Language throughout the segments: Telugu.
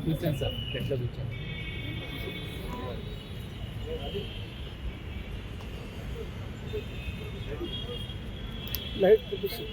కూర్చోండి సార్, ఎట్లా కూర్చోండి. లైట్ చూపిస్తుంది.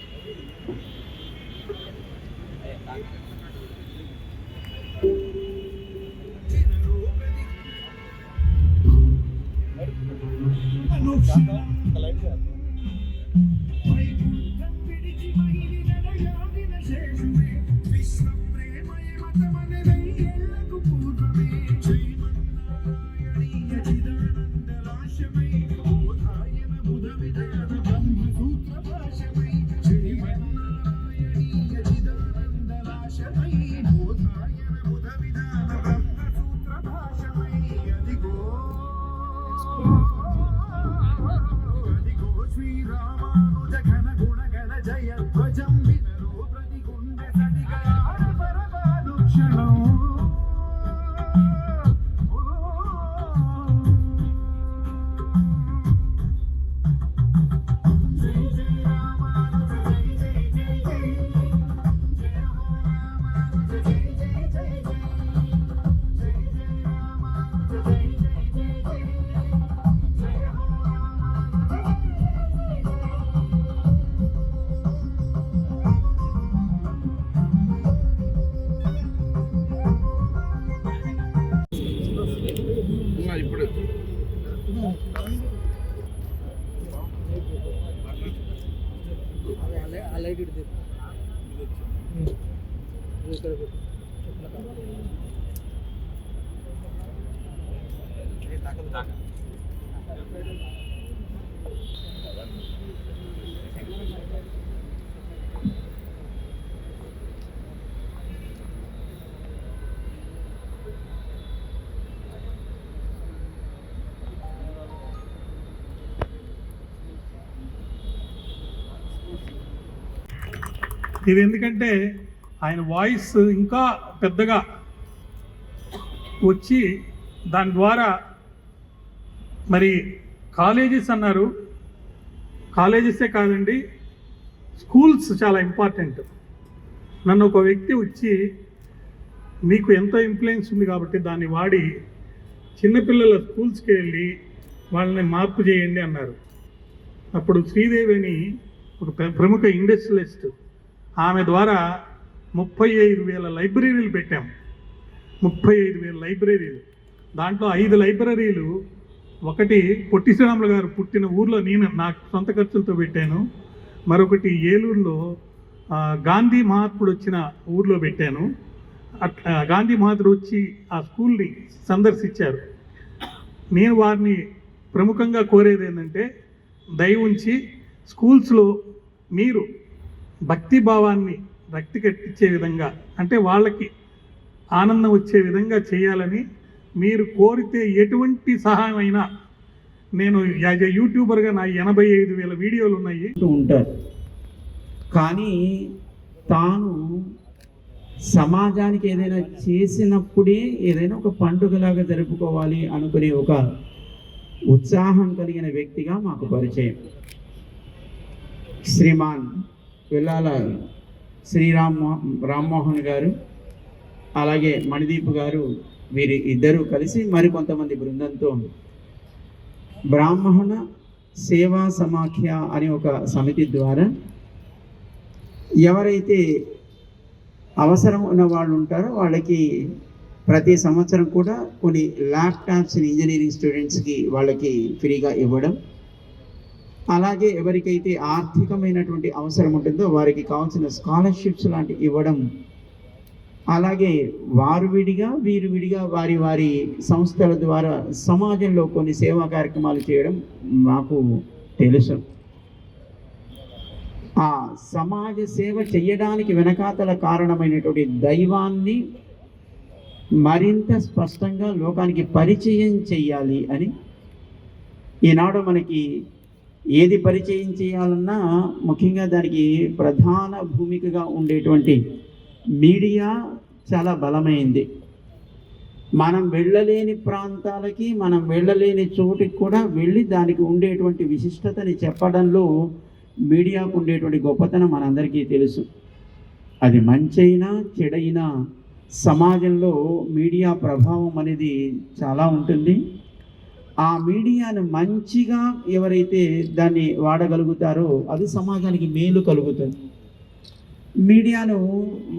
ఇప్పుడు లైట్ ఇటు ఇది ఎందుకంటే ఆయన వాయిస్ ఇంకా పెద్దగా వచ్చి దాని ద్వారా మరి కాలేజెస్ అన్నారు, కాలేజెసే కాదండి స్కూల్స్ చాలా ఇంపార్టెంట్. నన్ను ఒక వ్యక్తి వచ్చి మీకు ఎంతో ఇన్ఫ్లుయెన్స్ ఉంది కాబట్టి దాన్ని వాడి చిన్నపిల్లల స్కూల్స్కి వెళ్ళి వాళ్ళని మార్పు చేయండి అన్నారు. అప్పుడు శ్రీదేవి అని ఒక ప్రముఖ ఇండస్ట్రియలిస్ట్, ఆమె ద్వారా 35,000 లైబ్రరీలు పెట్టాం. 35,000 లైబ్రరీలు. దాంట్లో 5 లైబ్రరీలు ఒకటి పొట్టి శ్రీరాములు గారు పుట్టిన ఊర్లో నేను నాకు సొంత ఖర్చులతో పెట్టాను. మరొకటి ఏలూరులో గాంధీ మహాత్ముడు వచ్చిన ఊర్లో పెట్టాను. గాంధీ మహాత్ముడు వచ్చి ఆ స్కూల్ని సందర్శించారు. నేను వారిని ప్రముఖంగా కోరేది ఏంటంటే దయ ఉంచి స్కూల్స్లో మీరు భక్తి భావాన్ని రక్తి కట్టించే విధంగా, అంటే వాళ్ళకి ఆనందం వచ్చే విధంగా చేయాలని మీరు కోరితే ఎటువంటి సహాయం అయినా నేను యాజ్ ఎ యూట్యూబర్గా నా 85,000 వీడియోలు ఉన్నాయి ఉంటారు. కానీ తాను సమాజానికి ఏదైనా చేసినప్పుడే ఏదైనా ఒక పండుగలాగా జరుపుకోవాలి అనుకునే ఒక ఉత్సాహం కలిగిన వ్యక్తిగా మాకు పరిచయం. శ్రీమాన్ వెల్లాల రామ్మోహన్ గారు, అలాగే మణిదీప్ గారు, వీరి ఇద్దరు కలిసి మరికొంతమంది బృందంతో బ్రాహ్మణ సేవా సమాఖ్య అనే ఒక సమితి ద్వారా ఎవరైతే అవసరం ఉన్న వాళ్ళు ఉంటారో వాళ్ళకి ప్రతి సంవత్సరం కూడా కొన్ని ల్యాప్టాప్స్ని ఇంజనీరింగ్ స్టూడెంట్స్కి వాళ్ళకి ఫ్రీగా ఇవ్వడం, అలాగే ఎవరికైతే ఆర్థికమైనటువంటి అవసరం ఉంటుందో వారికి కావాల్సిన స్కాలర్షిప్స్ లాంటివి ఇవ్వడం, అలాగే వారు విడిగా వీరు విడిగా వారి వారి సంస్థల ద్వారా సమాజంలో కొన్ని సేవా కార్యక్రమాలు చేయడం మాకు తెలుసు. ఆ సమాజ సేవ చేయడానికి వెనకాతల కారణమైనటువంటి దైవాన్ని మరింత స్పష్టంగా లోకానికి పరిచయం చెయ్యాలి అని ఈనాడు మనకి ఏది పరిచయం చేయాలన్నా ముఖ్యంగా దానికి ప్రధాన భూమికగా ఉండేటువంటి మీడియా చాలా బలమైంది. మనం వెళ్ళలేని ప్రాంతాలకి, మనం వెళ్ళలేని చోటికి కూడా వెళ్ళి దానికి ఉండేటువంటి విశిష్టతని చెప్పడంలో మీడియాకు ఉండేటువంటి గొప్పతనం మనందరికీ తెలుసు. అది మంచైనా చెడైనా సమాజంలో మీడియా ప్రభావం అనేది చాలా ఉంటుంది. ఆ మీడియాను మంచిగా ఎవరైతే దాన్ని వాడగలుగుతారో అది సమాజానికి మేలు కలుగుతుంది. మీడియాను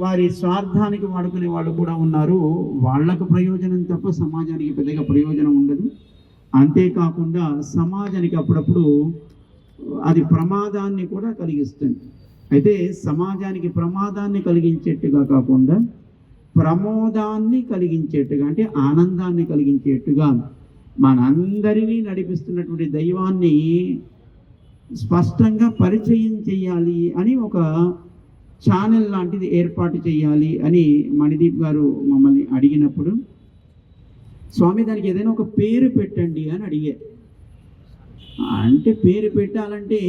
వారి స్వార్థానికి వాడుకునే వాళ్ళు కూడా ఉన్నారు. వాళ్లకు ప్రయోజనం తప్ప సమాజానికి పెద్దగా ప్రయోజనం ఉండదు. అంతేకాకుండా సమాజానికి అప్పుడప్పుడు అది ప్రమాదాన్ని కూడా కలిగిస్తుంది. అయితే సమాజానికి ప్రమాదాన్ని కలిగించేట్టుగా కాకుండా ప్రమోదాన్ని కలిగించేట్టుగా, అంటే ఆనందాన్ని కలిగించేట్టుగా మనందరినీ నడిపిస్తున్నటువంటి దైవాన్ని స్పష్టంగా పరిచయం చేయాలి అని ఒక ఛానల్ లాంటిది ఏర్పాటు చేయాలి అని మణిదీప్ గారు మమ్మల్ని అడిగినప్పుడు, స్వామి దానికి ఏదైనా ఒక పేరు పెట్టండి అని అడిగారు. అంటే పేరు పెట్టాలంటే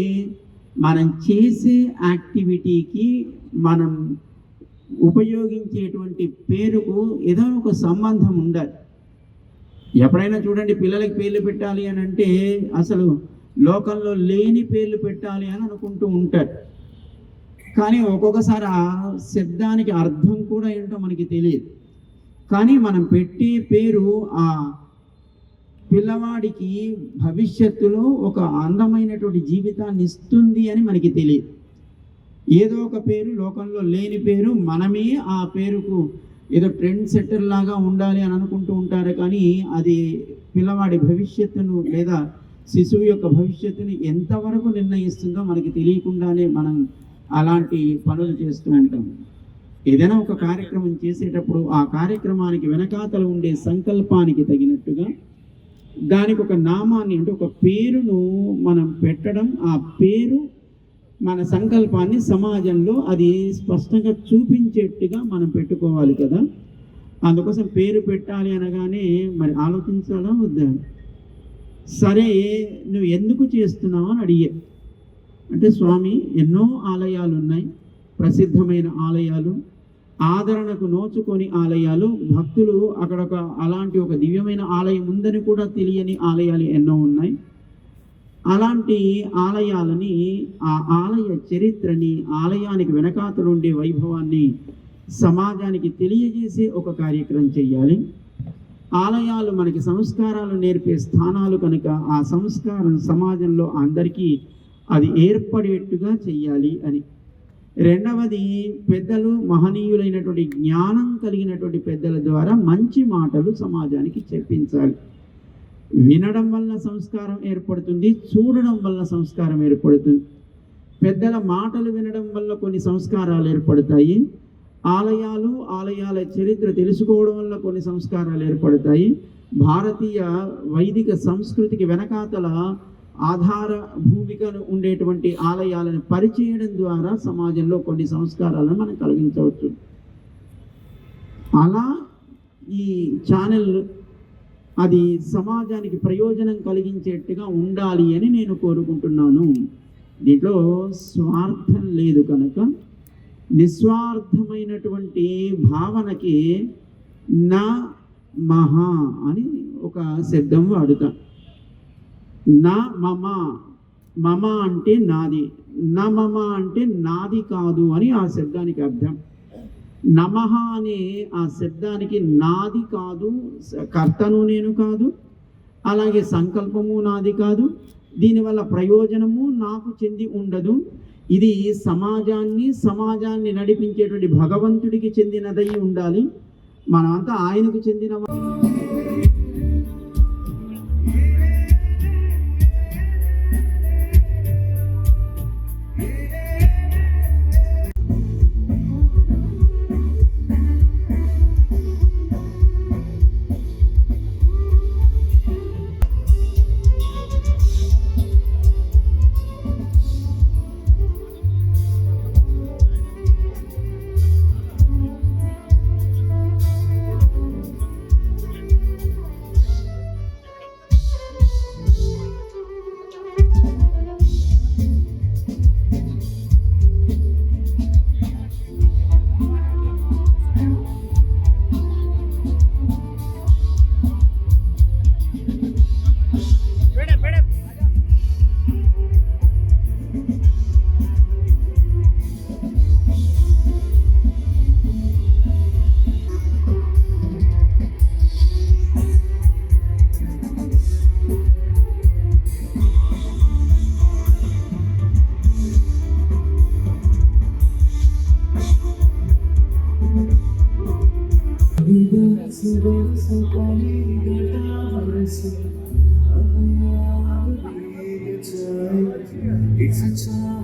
మనం చేసే యాక్టివిటీకి మనం ఉపయోగించేటువంటి పేరుకు ఏదో ఒక సంబంధం ఉండాలి. ఎప్పుడైనా చూడండి, పిల్లలకి పేర్లు పెట్టాలి అని అంటే అసలు లోకంలో లేని పేర్లు పెట్టాలి అని అనుకుంటూ ఉంటారు. కానీ ఒక్కొక్కసారి ఆ శబ్దానికి అర్థం కూడా ఏంటో మనకి తెలియదు. కానీ మనం పెట్టే పేరు ఆ పిల్లవాడికి భవిష్యత్తులో ఒక అందమైనటువంటి జీవితాన్ని ఇస్తుంది అని మనకి తెలియదు. ఏదో ఒక పేరు, లోకంలో లేని పేరు, మనమే ఆ పేరుకు ఏదో ట్రెండ్ సెట్టర్ లాగా ఉండాలి అని అనుకుంటూ ఉంటారు. కానీ అది పిల్లవాడి భవిష్యత్తును లేదా శిశువు యొక్క భవిష్యత్తుని ఎంతవరకు నిర్ణయిస్తుందో మనకి తెలియకుండానే మనం అలాంటి పనులు చేస్తూ ఉంటాం. ఏదైనా ఒక కార్యక్రమం చేసేటప్పుడు ఆ కార్యక్రమానికి వెనకాతల ఉండే సంకల్పానికి తగినట్టుగా దానికి ఒక నామాన్ని, అంటే ఒక పేరును మనం పెట్టడం, ఆ పేరు మన సంకల్పాన్ని సమాజంలో అది స్పష్టంగా చూపించేట్టుగా మనం పెట్టుకోవాలి కదా. అందుకోసం పేరు పెట్టాలి అనగానే మరి ఆలోచించాలా వద్దా? సరే, నువ్వు ఎందుకు చేస్తున్నావు అని అడిగే. అంటే స్వామి, ఎన్నో ఆలయాలు ఉన్నాయి, ప్రసిద్ధమైన ఆలయాలు, ఆదరణకు నోచుకొని ఆలయాలు, భక్తులు అక్కడ అలాంటి ఒక దివ్యమైన ఆలయం ఉందని కూడా తెలియని ఆలయాలు ఎన్నో ఉన్నాయి. అలాంటి ఆలయాలని, ఆ ఆలయ చరిత్రని, ఆలయానికి వెనకాతలు ఉండే వైభవాన్ని సమాజానికి తెలియజేసే ఒక కార్యక్రమం చేయాలి. ఆలయాలు మనకి సంస్కారాలు నేర్పే స్థానాలు కనుక ఆ సంస్కారం సమాజంలో అందరికీ అది ఏర్పడేట్టుగా చెయ్యాలి అని. రెండవది, పెద్దలు, మహనీయులైనటువంటి జ్ఞానం కలిగినటువంటి పెద్దల ద్వారా మంచి మాటలు సమాజానికి చెప్పించాలి. వినడం వల్ల సంస్కారం ఏర్పడుతుంది, చూడడం వల్ల సంస్కారం ఏర్పడుతుంది. పెద్దల మాటలు వినడం వల్ల కొన్ని సంస్కారాలు ఏర్పడతాయి. ఆలయాల చరిత్ర తెలుసుకోవడం వల్ల కొన్ని సంస్కారాలు ఏర్పడతాయి. భారతీయ వైదిక సంస్కృతికి వెనకాతల ఆధార భూమికను ఉండేటువంటి ఆలయాలను పరిచయం ద్వారా సమాజంలో కొన్ని సంస్కారాలను మనం కలిగించవచ్చు. అలా ఈ ఛానల్ అది సమాజానికి ప్రయోజనం కలిగించేట్టుగా ఉండాలి అని నేను కోరుకుంటున్నాను. దీంట్లో స్వార్థం లేదు కనుక నిస్వార్థమైనటువంటి భావనకి నా మహా అని ఒక శబ్దం వాడుతా. నా మమ మమ అంటే నాది, నమమ అంటే నాది కాదు అని ఆ శబ్దానికి అర్థం. నమః అనే ఆ శబ్దానికి నాది కాదు, కర్తను నేను కాదు, అలాగే సంకల్పము నాది కాదు, దీనివల్ల ప్రయోజనము నాకు చెంది ఉండదు. ఇది సమాజాన్ని నడిపించేటువంటి భగవంతుడికి చెందినదై ఉండాలి. మనమంతా ఆయనకు చెందిన It's a child